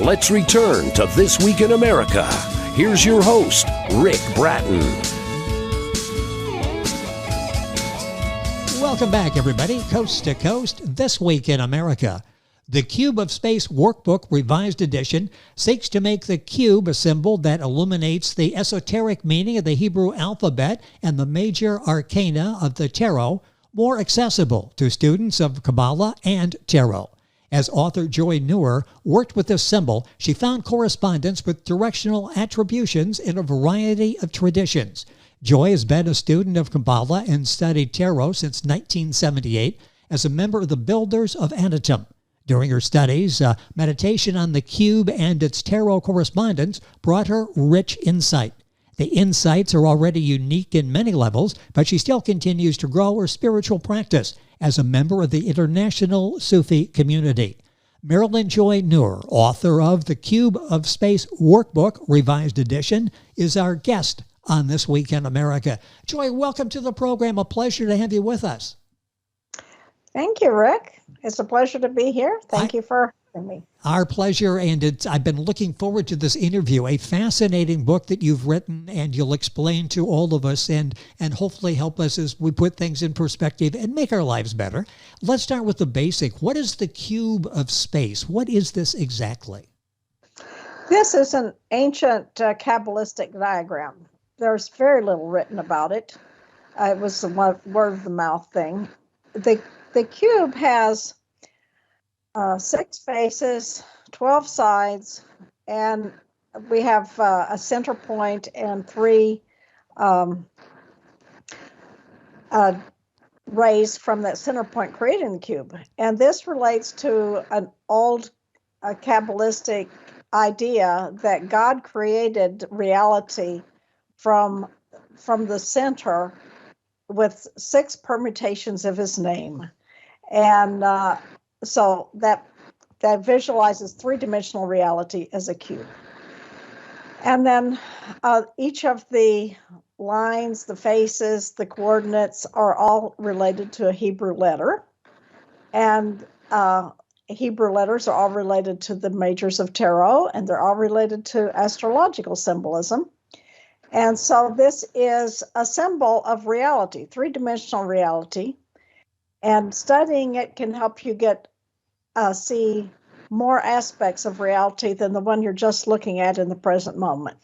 Let's return to This Week in America. Here's your host, Ric Bratton. Welcome back, everybody. Coast to Coast, This Week in America. The Cube of Space Workbook Revised Edition seeks to make the cube a symbol that illuminates the esoteric meaning of the Hebrew alphabet and the major arcana of the tarot more accessible to students of Qabalah and tarot. As author Joy Nur worked with this symbol, she found correspondence with directional attributions in a variety of traditions. Joy has been a student of Qabalah and studied tarot since 1978 as a member of the Builders of Adytum. During her studies, meditation on the cube and its tarot correspondence brought her rich insight. The insights are already unique in many levels, but she still continues to grow her spiritual practice as a member of the international Sufi community. Marilyn Joy Nur, author of the Cube of Space Workbook Revised Edition, is our guest on This Week in America. Joy, welcome to the program. A pleasure to have you with us. Thank you, Rick. It's a pleasure to be here. Thank you for having me. Our pleasure, and I've been looking forward to this interview, a fascinating book that you've written, and you'll explain to all of us and hopefully help us as we put things in perspective and make our lives better. Let's start with the basic. What is the Cube of Space? What is this exactly? This is an ancient Kabbalistic diagram. There's very little written about it. It was a word-of-the-mouth thing. The cube has 6 faces, 12 sides, and we have a center point and 3 rays from that center point creating the cube. And this relates to an old Kabbalistic idea that God created reality from the center with 6 permutations of his name. And so that visualizes 3-dimensional reality as a cube. And then each of the lines, the faces, the coordinates are all related to a Hebrew letter. And Hebrew letters are all related to the majors of tarot, and they're all related to astrological symbolism. And so this is a symbol of reality, 3-dimensional reality. And studying it can help you see more aspects of reality than the one you're just looking at in the present moment.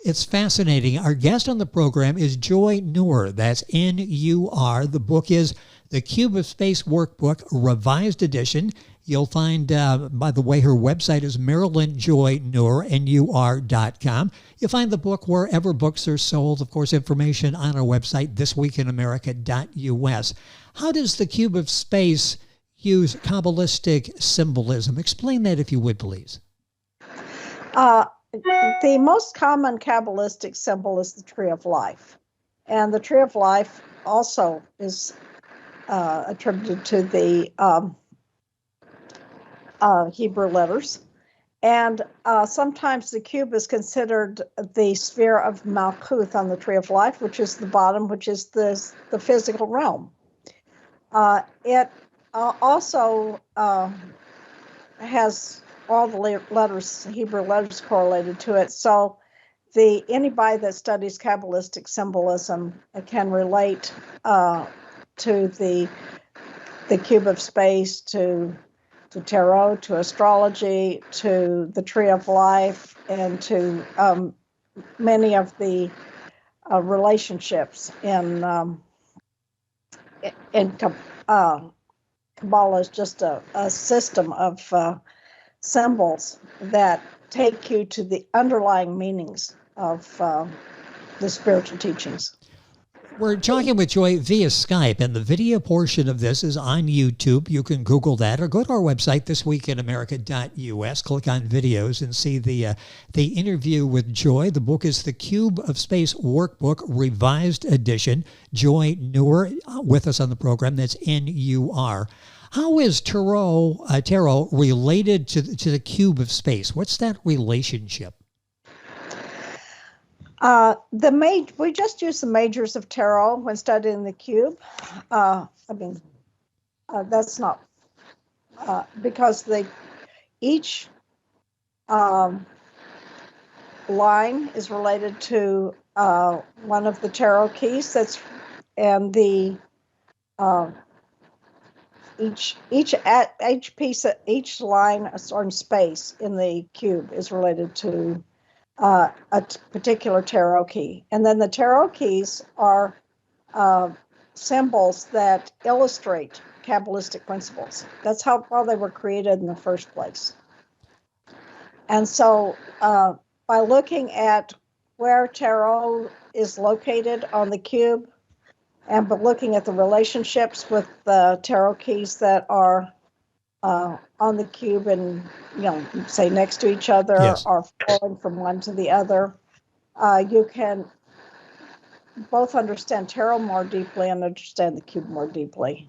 It's fascinating. Our guest on the program is Joy Nur. That's N-U-R. The book is The Cube of Space Workbook, Revised Edition. You'll find, by the way, her website is marilynjoynur.com. You'll find the book wherever books are sold. Of course, information on our website, thisweekinamerica.us. How does the Cube of Space use Kabbalistic symbolism? Explain that, if you would, please. The most common Kabbalistic symbol is the Tree of Life. And the Tree of Life also is attributed to the Hebrew letters. And sometimes the cube is considered the sphere of Malkuth on the Tree of Life, which is the bottom, which is the physical realm. It also has all the letters, Hebrew letters correlated to it. So anybody that studies Kabbalistic symbolism can relate to the Cube of Space, to tarot, to astrology, to the Tree of Life, and to many of the relationships in Qabalah is just a system of symbols that take you to the underlying meanings of the spiritual teachings. We're talking with Joy via Skype, and the video portion of this is on YouTube. You can Google that or go to our website, thisweekinamerica.us, click on videos and see the interview with Joy. The book is The Cube of Space Workbook, Revised Edition. Joy Nur with us on the program. That's N-U-R. How is tarot related to the Cube of Space? What's that relationship? We just use the majors of tarot when studying the cube. That's not because each um, line is related to one of the tarot keys. And the each line or space in the cube is related to particular tarot key. And then the tarot keys are symbols that illustrate Kabbalistic principles. That's how they were created in the first place. And so by looking at where tarot is located on the cube, and by looking at the relationships with the tarot keys that are on the cube and, say next to each other, Yes. or flowing from one to the other, you can both understand tarot more deeply and understand the cube more deeply.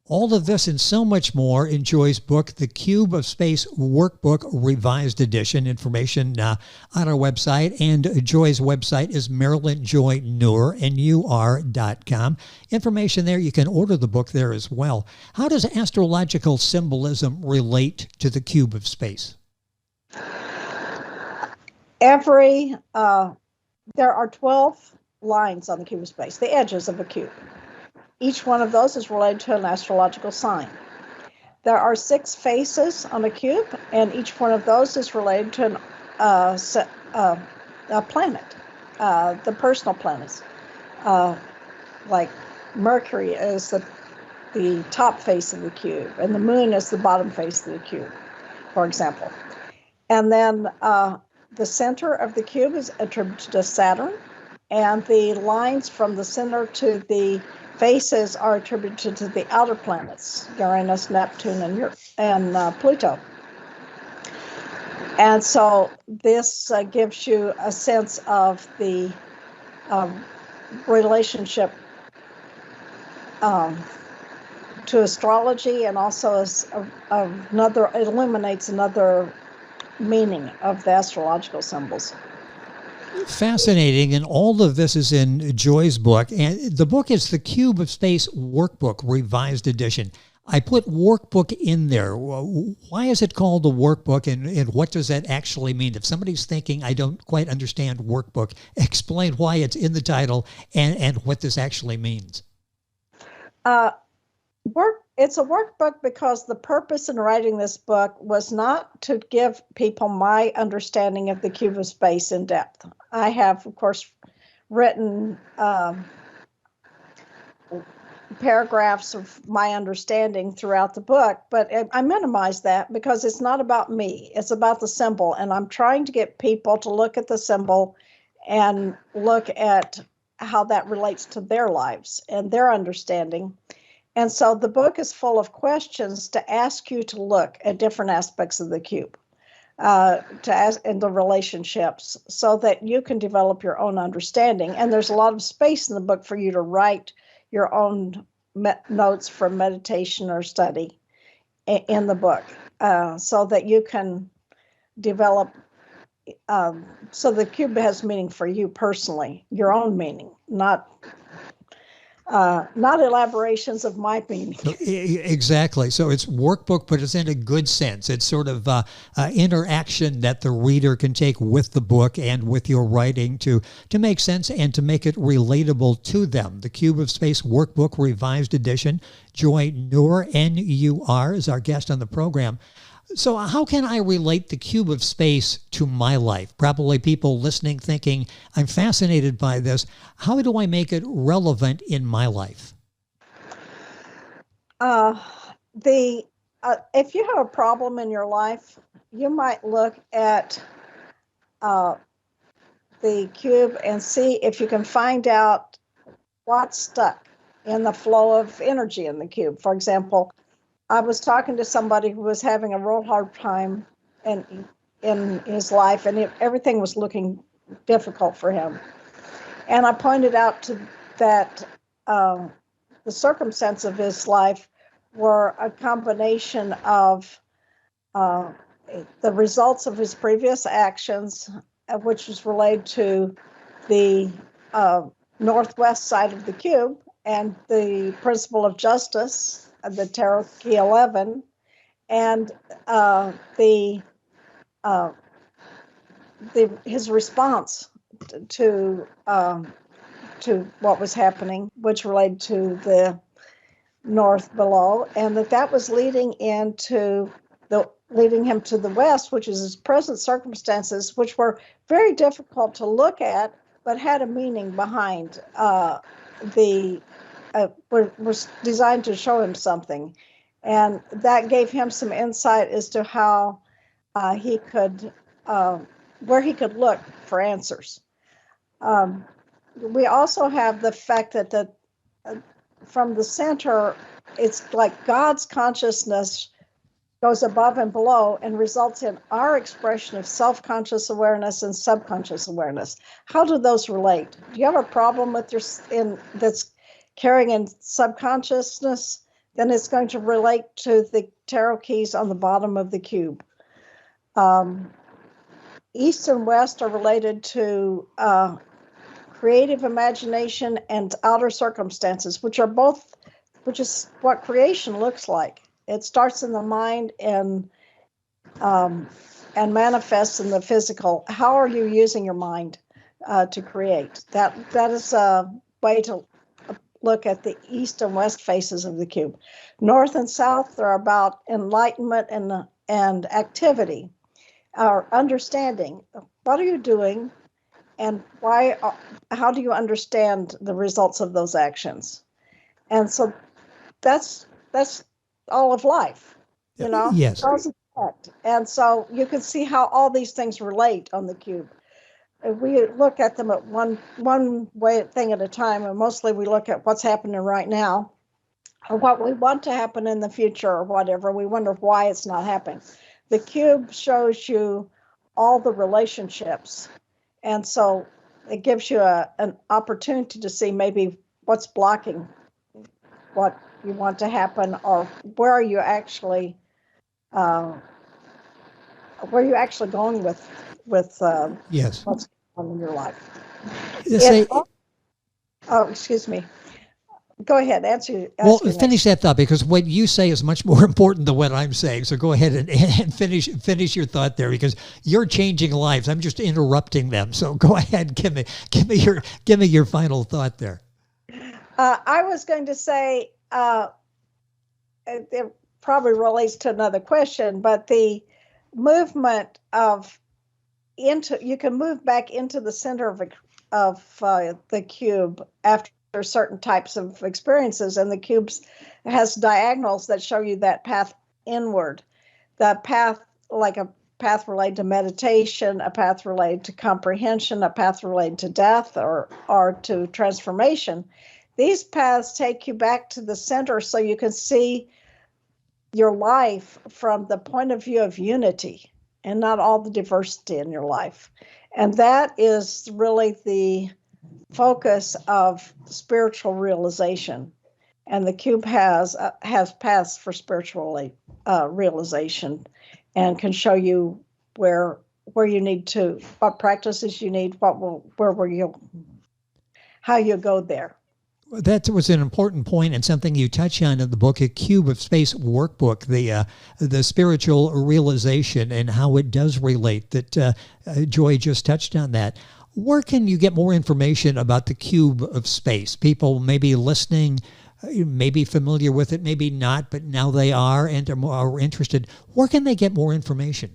All of this and so much more in Joy's book, The Cube of Space Workbook, Revised Edition. Information on our website, and Joy's website is marilynjoynur.com. Information there. You can order the book there as well. How does astrological symbolism relate to the cube of space? There are 12 lines on the cube of space, the edges of a cube. Each one of those is related to an astrological sign. There are 6 faces on a cube, and each one of those is related to a planet, the personal planets. Like Mercury is the top face of the cube, and the moon is the bottom face of the cube, for example. And then the center of the cube is attributed to Saturn, and the lines from the center to the faces are attributed to the outer planets, Uranus, Neptune, and Pluto. And so this gives you a sense of the relationship to astrology, and also it illuminates another meaning of the astrological symbols. Fascinating, and all of this is in Joy's book, and the book is The Cube of Space Workbook, Revised Edition. I put workbook in there. Why is it called a workbook, and what does that actually mean? If somebody's thinking, I don't quite understand workbook, explain why it's in the title and what this actually means. It's a workbook because the purpose in writing this book was not to give people my understanding of the cube of space in depth. I have, of course, written paragraphs of my understanding throughout the book, but I minimize that because it's not about me. It's about the symbol, and I'm trying to get people to look at the symbol and look at how that relates to their lives and their understanding. And so the book is full of questions to ask you to look at different aspects of the cube, to ask in the relationships, so that you can develop your own understanding. And there's a lot of space in the book for you to write your own notes from meditation or study in the book, so that you can develop. So the cube has meaning for you personally, your own meaning, not elaborations of my meaning. Exactly. So it's workbook, but it's in a good sense. It's sort of interaction that the reader can take with the book and with your writing to make sense and to make it relatable to them. The Cube of Space Workbook, Revised Edition. Joy Nur, N-U-R, is our guest on the program. So how can I relate the cube of space to my life? Probably people listening thinking, I'm fascinated by this. How do I make it relevant in my life? If you have a problem in your life, you might look at the cube and see if you can find out what's stuck in the flow of energy in the cube. For example, I was talking to somebody who was having a real hard time in his life, and everything was looking difficult for him. And I pointed out that the circumstances of his life were a combination of the results of his previous actions, which was related to the northwest side of the cube, and the principle of justice, the Tarot Key 11, and the uh, his response to what was happening, which related to the north below, and that was leading him to the west, which is his present circumstances, which were very difficult to look at, but had a meaning behind was designed to show him something, and that gave him some insight as to how he could where he could look for answers. We also have the fact that from the center, it's like God's consciousness goes above and below and results in our expression of self-conscious awareness and subconscious awareness. How do those relate? Do you have a problem with that's carrying in subconsciousness? Then it's going to relate to the tarot keys on the bottom of the cube. East and west are related to creative imagination and outer circumstances, which is what creation looks like. It starts in the mind and manifests in the physical. How are you using your mind to create? That is a way to look at the east and west faces of the cube. North and south are about enlightenment and activity, or understanding. What are you doing? And why? How do you understand the results of those actions? And so that's all of life, Yes. And so you can see how all these things relate on the cube. We look at them at one thing at a time, and mostly we look at what's happening right now, or what we want to happen in the future, or whatever. We wonder why it's not happening. The cube shows you all the relationships. And so it gives you an opportunity to see maybe what's blocking what you want to happen, or where are you actually going with Yes. what's going on in your life. Excuse me. Go ahead. Finish that thought, because what you say is much more important than what I'm saying. So go ahead and finish your thought there, because you're changing lives. I'm just interrupting them. So go ahead, give me your final thought there. I was going to say it probably relates to another question, but the movement you can move back into the center of the cube after certain types of experiences, and the cube has diagonals that show you that path inward. The path, like a path related to meditation, a path related to comprehension, a path related to death or to transformation. These paths take you back to the center so you can see your life from the point of view of unity and not all the diversity in your life. And that is really the focus of spiritual realization. And the cube has paths for spiritual realization, and can show you where you need to, what practices you need, how you go there. That was an important point, and something you touch on in the book, A Cube of Space Workbook, the spiritual realization and how it does relate. That Joy just touched on that. Where can you get more information about the Cube of Space? People maybe listening, maybe familiar with it, maybe not, but now they are and are more interested. Where can they get more information?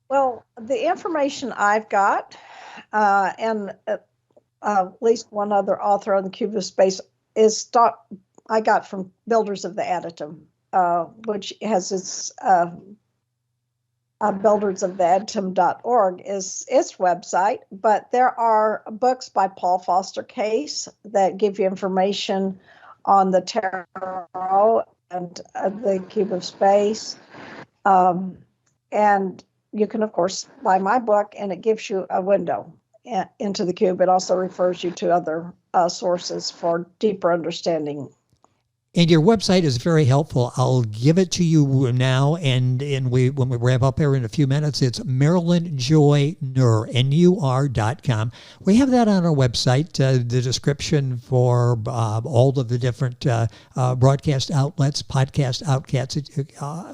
Well, the information I've got, and at least one other author on the Cube of Space, I got from Builders of the Adytum, which has its buildersoftheadytum.org is its website. But there are books by Paul Foster Case that give you information on the tarot and the Cube of Space. And you can, of course, buy my book, and it gives you a window into the cube. It also refers you to other sources for deeper understanding. And your website is very helpful. I'll give it to you now, and when we wrap up here in a few minutes, it's Marilyn Joy Nur, NUR.com. We have that on our website, the description for all of the different broadcast outlets, podcast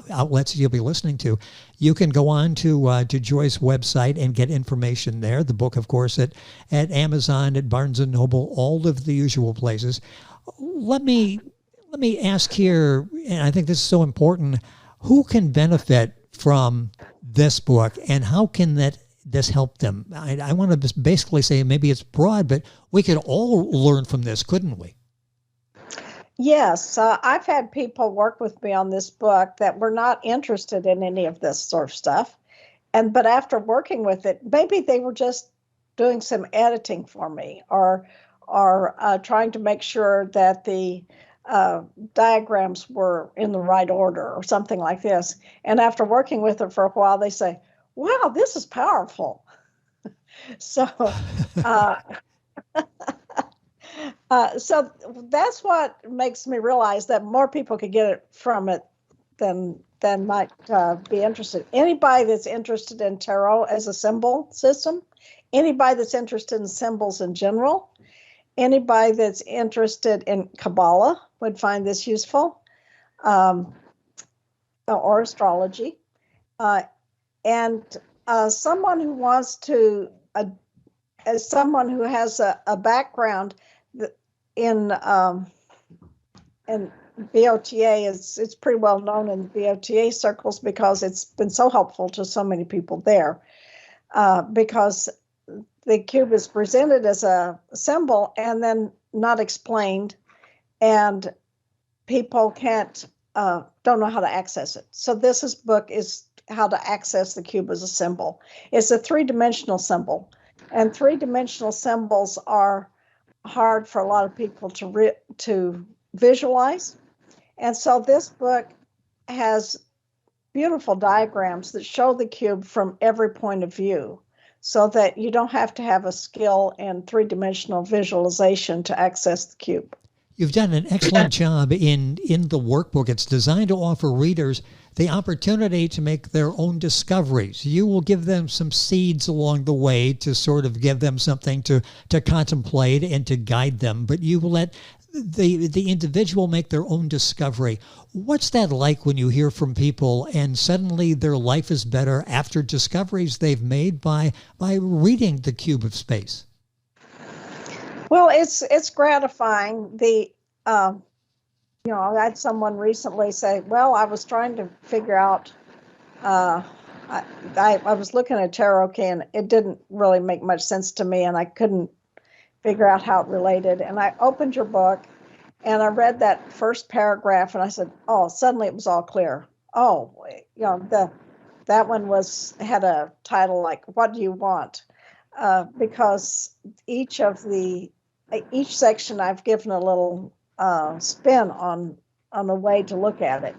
outlets that you'll be listening to. You can go on to Joy's website and get information there. The book, of course, at Amazon, at Barnes & Noble, all of the usual places. Let me ask here, and I think this is so important, who can benefit from this book and how can this help them? I want to basically say, maybe it's broad, but we could all learn from this, couldn't we? Yes, I've had people work with me on this book that were not interested in any of this sort of stuff. But after working with it, maybe they were just doing some editing for me or trying to make sure that the diagrams were in the right order or something like this. And after working with it for a while, they say, wow, this is powerful. So so that's what makes me realize that more people could get it from it than might be interested. Anybody that's interested in tarot as a symbol system, anybody that's interested in symbols in general, anybody that's interested in Qabalah would find this useful, or astrology, and someone who wants to, as someone who has a background in BOTA, it's pretty well known in BOTA circles because it's been so helpful to so many people there, because the cube is presented as a symbol and then not explained, and people don't know how to access it. So this book is how to access the cube as a symbol. It's a three-dimensional symbol, and three-dimensional symbols are hard for a lot of people to visualize. And so this book has beautiful diagrams that show the cube from every point of view, so that you don't have to have a skill in three-dimensional visualization to access the cube. You've done an excellent job in the workbook. It's designed to offer readers the opportunity to make their own discoveries. You will give them some seeds along the way to sort of give them something to contemplate and to guide them, but you will let the individual make their own discovery. What's that like when you hear from people and suddenly their life is better after discoveries they've made by reading the Cube of Space? Well, it's gratifying. I had someone recently say, well, I was trying to figure out, I was looking at tarot and it didn't really make much sense to me, and I couldn't figure out how it related. And I opened your book and I read that first paragraph and I said, oh, suddenly it was all clear. Oh, that one had a title like, what do you want? Because each section I've given a little spin on the way to look at it.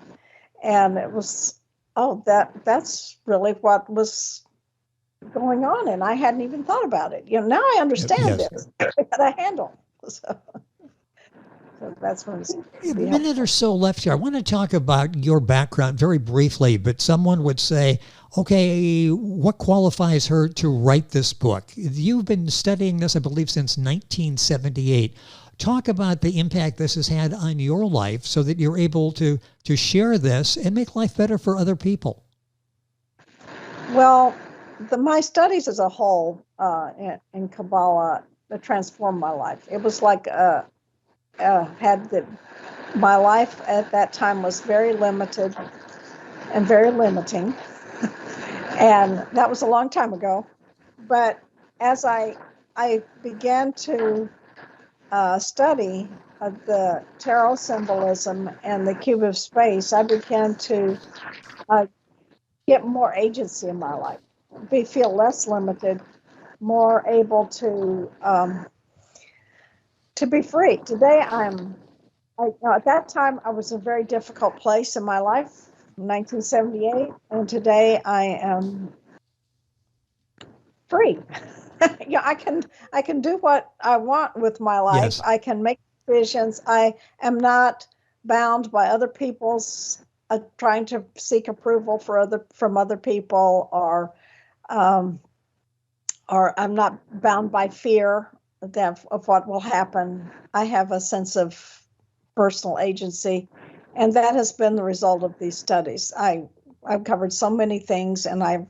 And it was, that's really what was going on, and I hadn't even thought about it. Now I understand this. I got a handle. So that's when it's a minute or so left here. I want to talk about your background very briefly, but someone would say, okay, what qualifies her to write this book? You've been studying this, I believe, since 1978. Talk about the impact this has had on your life so that you're able to share this and make life better for other people. Well, my studies as a whole in Qabalah transformed my life. It was like my life at that time was very limited and very limiting, and that was a long time ago. But as I began to study the tarot symbolism and the Cube of Space, I began to get more agency in my life. Feel less limited, more able to be free. Today, at that time, I was in a very difficult place in my life, 1978, and today I am free. I can do what I want with my life. Yes. I can make decisions. I am not bound by other people's trying to seek approval from other people, or I'm not bound by fear of what will happen. I have a sense of personal agency, and that has been the result of these studies. I've covered so many things, and I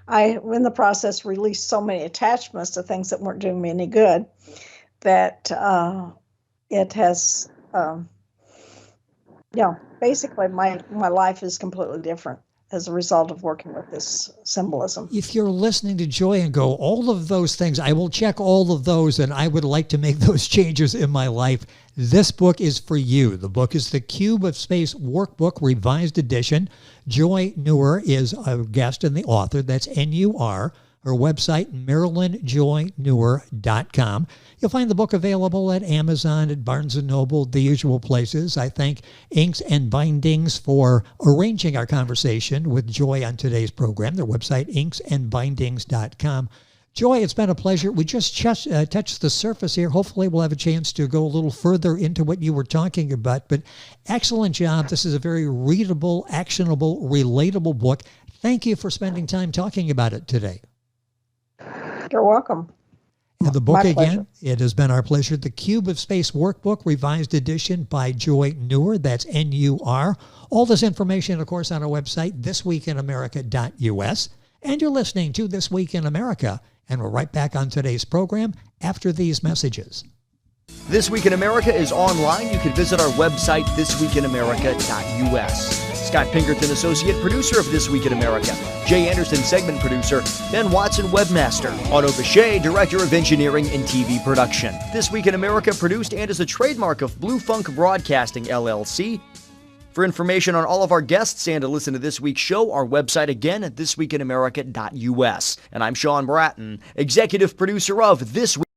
in the process released so many attachments to things that weren't doing me any good, that it has basically my life is completely different as a result of working with this symbolism. If you're listening to Joy and go, all of those things, I will check all of those, and I would like to make those changes in my life, this book is for you. The book is the Cube of Space Workbook, Revised Edition. Joy Nur is a guest and the author. That's N-U-R. Her website, MarilynJoyNur.com. You'll find the book available at Amazon, at Barnes & Noble, the usual places. I thank Inks and Bindings for arranging our conversation with Joy on today's program. Their website, inksandbindings.com. Joy, it's been a pleasure. We just touched the surface here. Hopefully we'll have a chance to go a little further into what you were talking about. But excellent job. This is a very readable, actionable, relatable book. Thank you for spending time talking about it today. You're welcome. And the book, My again, pleasure. it has been our pleasure. The Cube of Space Workbook, Revised Edition by Joy Nur. That's N-U-R. All this information, of course, on our website, thisweekinamerica.us. And you're listening to This Week in America. And we're right back on today's program after these messages. This Week in America is online. You can visit our website, thisweekinamerica.us. Scott Pinkerton, Associate Producer of This Week in America. Jay Anderson, Segment Producer. Ben Watson, Webmaster. Otto Bechet, Director of Engineering and TV Production. This Week in America produced and is a trademark of Blue Funk Broadcasting, LLC. For information on all of our guests and to listen to this week's show, our website again at thisweekinamerica.us. And I'm Sean Bratton, Executive Producer of This Week.